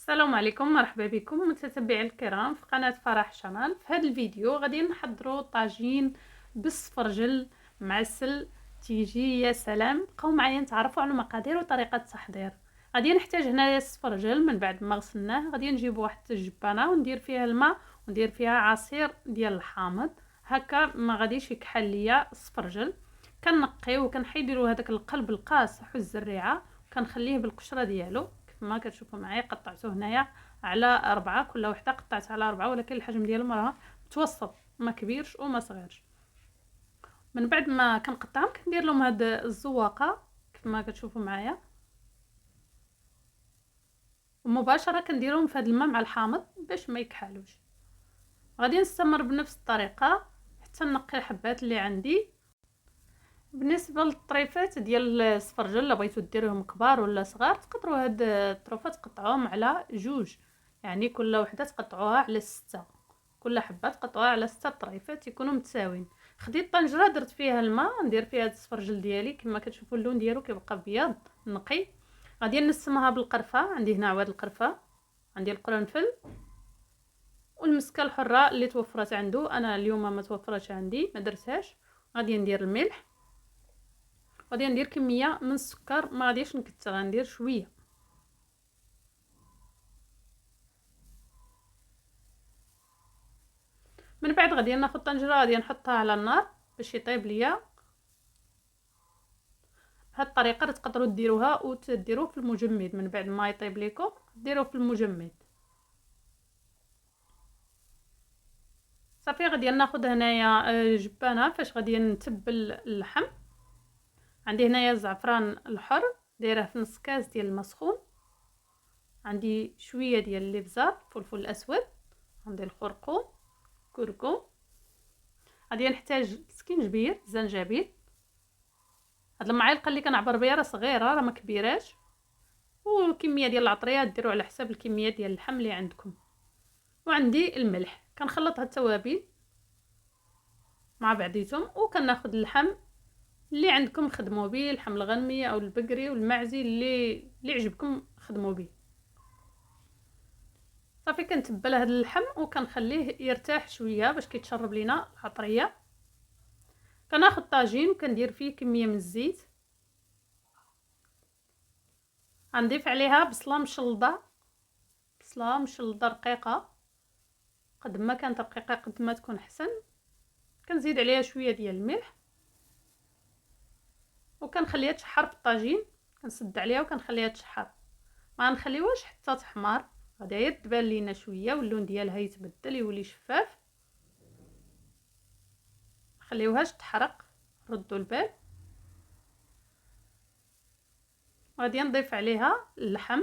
السلام عليكم، مرحبا بكم متتبعي الكرام في قناة فرح شانال. في هذا الفيديو غادي نحضروا طاجين بالسفرجل معسل. تيجي يا سلام. بقاو معايا نتعرفوا على المقادير وطريقه التحضير. غادي نحتاج هنايا السفرجل من بعد ما غسلناه. غادي نجيب واحد الجبانه وندير فيها الماء وندير فيها عصير ديال الحامض. هكا ما غاديش يكحل ليا السفرجل. كنقيو وكنحيدوا هذاك القلب القاصح والزريعه، كنخليه بالقشره ديالو كما كتشوفوا معايا. قطعته هنايا على 4، كل وحده قطعتها على 4، ولكن الحجم ديالهم راه متوسط، ما كبيرش وما صغيرش. من بعد ما كنقطعهم كندير لهم هاد الزواقه كما كتشوفوا معايا، ومباشره كنديرهم في هاد الماء مع الحامض باش ما يكحلوش. غادي نستمر بنفس الطريقه حتى نقي الحبات اللي عندي. بالنسبه للطريفات ديال السفرجل، الا بغيتو ديروهم كبار ولا صغار تقدروا هاد الطروفات تقطعوهم على 2، يعني كل وحده تقطعوها على 6، كل حبه تقطعوها على 6 طريفات يكونوا متساويين. خديت طنجره درت فيها الماء، ندير فيها هاد السفرجل ديالي كما كتشوفوا اللون ديالو كيبقى ابيض نقي. غادي نسمها بالقرفه، عندي هنا عواد القرفه، عندي القرنفل والمسكه الحره اللي توفرت عنده. انا اليوم ما توفرتش عندي ما درتهاش. غادي ندير الملح، غادي ندير كميه من السكر، ما غاديش نكثر، غندير شويه. من بعد غادي ناخذ طنجره غادي نحطها على النار باش يطيب ليا. بهذه الطريقه تقدروا ديروها وتديروه في المجمد. من بعد ما يطيب لكم ديروه في المجمد. صافي غادي ناخذ هنايا جبانه فاش غادي نتبل اللحم. عندي هنايا الزعفران الحر دايره في نص كاس ديال الماء سخون، عندي شويه ديال الابزار، فلفل الاسود، عندي الخرقوم، كركم، غادي نحتاج سكينجبير، زنجبيل. هاد المعالق اللي كنعبر بها راه صغيره راه ما كبيراش، والكميه ديال العطريه ديروا على حساب الكميه ديال اللحم اللي عندكم. وعندي الملح. كنخلط هاد التوابل مع بعضيتهم وكناخذ اللحم اللي عندكم خدموا به، اللحم الغنمي او البقري والمعزي اللي عجبكم خدموا به. صافي كنتبل هاد اللحم وكنخليه يرتاح شويه باش كيتشرب لينا العطريه. كناخذ طاجين وكندير فيه كميه من الزيت، غنضيف عليها بصله مشلضه، بصله مشلضه رقيقه، قد ما كانت رقيقه قد ما تكون احسن. كنزيد عليها شويه ديال الملح وكنخليها تشحر في الطاجين. كنسد عليها وكنخليها تشحر، ما نخليوهاش حتى تحمر، غادي غير تبان لينا شويه واللون ديالها يتبدل يولي شفاف. خليوهاش تحرق، ردوا البال. غادي نضيف عليها اللحم،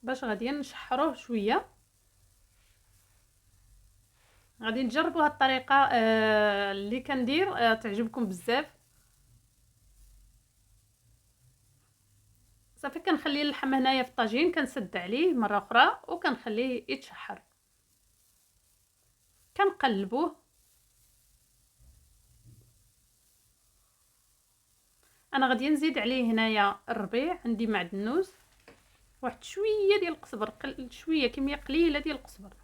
باش غادي نشحروه شويه. غادي نجربوا هاد الطريقه اللي كندير تعجبكم بزاف. صافي كنخلي اللحم هنايا في الطاجين، كنسد عليه مره اخرى وكنخليه يتشحر. كنقلبوه. انا غادي نزيد عليه هنايا الربيع، عندي معدنوس، واحد شويه ديال القزبر، شويه كميه قليله ديال القزبر.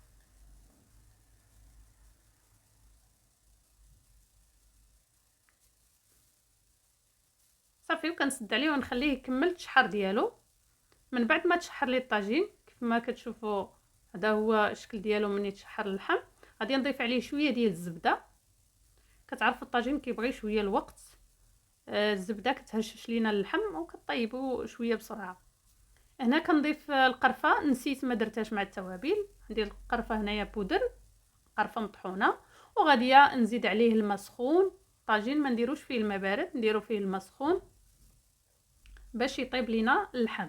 صافي وكنسد عليه ونخليه يكمل التشحر ديالو. من بعد ما تشحر لي الطاجين كيف ما كتشوفوا، هذا هو الشكل ديالو من يتشحر اللحم. غادي نضيف عليه شويه ديال الزبده. كتعرفوا الطاجين كيبغي شويه الوقت، الزبده كتهشش لينا اللحم وكطيبوا شويه بسرعه. هنا كنضيف القرفه، نسيت ما درتهاش مع التوابل. عندي القرفه هنايا بودر، قرفه مطحونه. وغادي نزيد عليه الماء سخون. طاجين ما نديروش فيه الماء بارد، نديرو فيه الماء سخون باش يطيب لينا اللحم.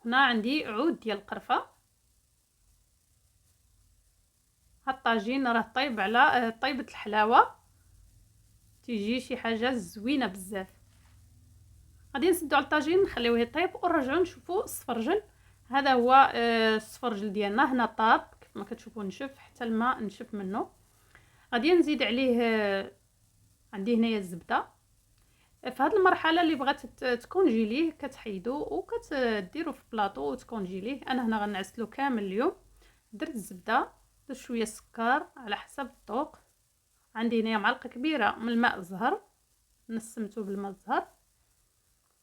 هنا عندي عود ديال القرفه. هاد الطاجين راه طيب على طيبه الحلاوه، تيجي شي حاجه زوينه بزاف. غادي نسدو على الطاجين نخليوه يطيب ونرجعو نشوفو السفرجل. هذا هو السفرجل ديالنا هنا طاب كيف ما كتشوفوا، نشف حتى الماء نشف منه. غادي نزيد عليه عندي هنايا الزبده. في هذه المرحله اللي بغات تكونجيليه كتحيدو وكتديرو في بلاطو وتكونجيليه. انا هنا غنعسلو كامل اليوم. درت الزبده، درت شويه سكر على حسب الذوق. عندي هنايا معلقه كبيره من الماء الزهر نسمته بالماء الزهر.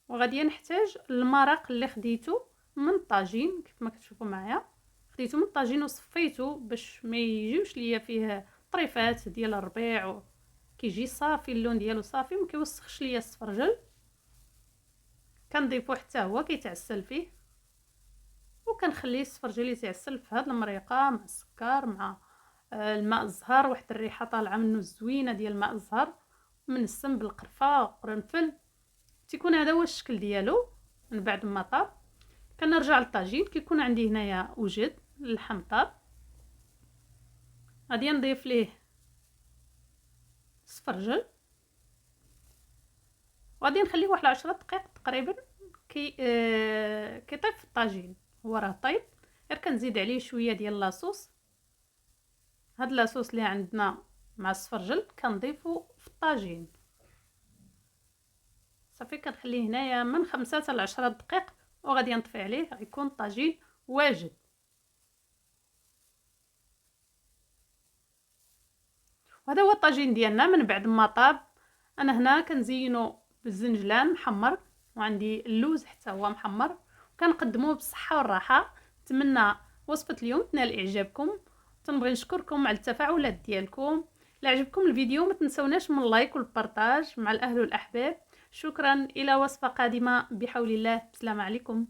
وغادي نحتاج المرق اللي خديته من الطاجين كيف ما كتشوفوا معايا. خديته من الطاجين وصفيته باش ما يجيوش ليا فيه طريفات ديال الربيع كيجي صافي اللون ديالو صافي ما كيوسخش ليا السفرجل. كنضيفو حتى هو كيتعسل فيه وكنخليه السفرجل يتعسل في هذه المريقه مع السكر مع الماء الزهر. واحد الريحه طالعه منه زوينه ديال الماء الزهر من السم بالقرفه وقرنفل. تيكون هذا هو الشكل ديالو. من بعد ما طاب كنرجع للطاجين. كيكون عندي هنايا وجد اللحم طاب، غادي نضيف ليه السفرجل وغادي نخليه واحد 10 دقائق تقريبا كيطيب في الطاجين. هو راه طيب، غير كنزيد عليه شويه ديال لاصوص. هاد لاصوص اللي عندنا مع السفرجل كنضيفو في الطاجين صافي. كنخليه هنايا من 5 حتى 10 دقائق وغادي نطفي عليه غيكون الطاجين واجد. وهذا هو الطاجين ديالنا من بعد ما طاب. انا هنا كنزينو بالزنجلان محمر وعندي اللوز حتى هو محمر وكنقدموه بالصحه والراحه. نتمنى وصفه اليوم تنال اعجابكم. تنبغي نشكركم على التفاعلات ديالكم. الا عجبكم الفيديو ما تنسوناش من اللايك والبارطاج مع الاهل والاحباب. شكرا، الى وصفه قادمه بحول الله. السلام عليكم.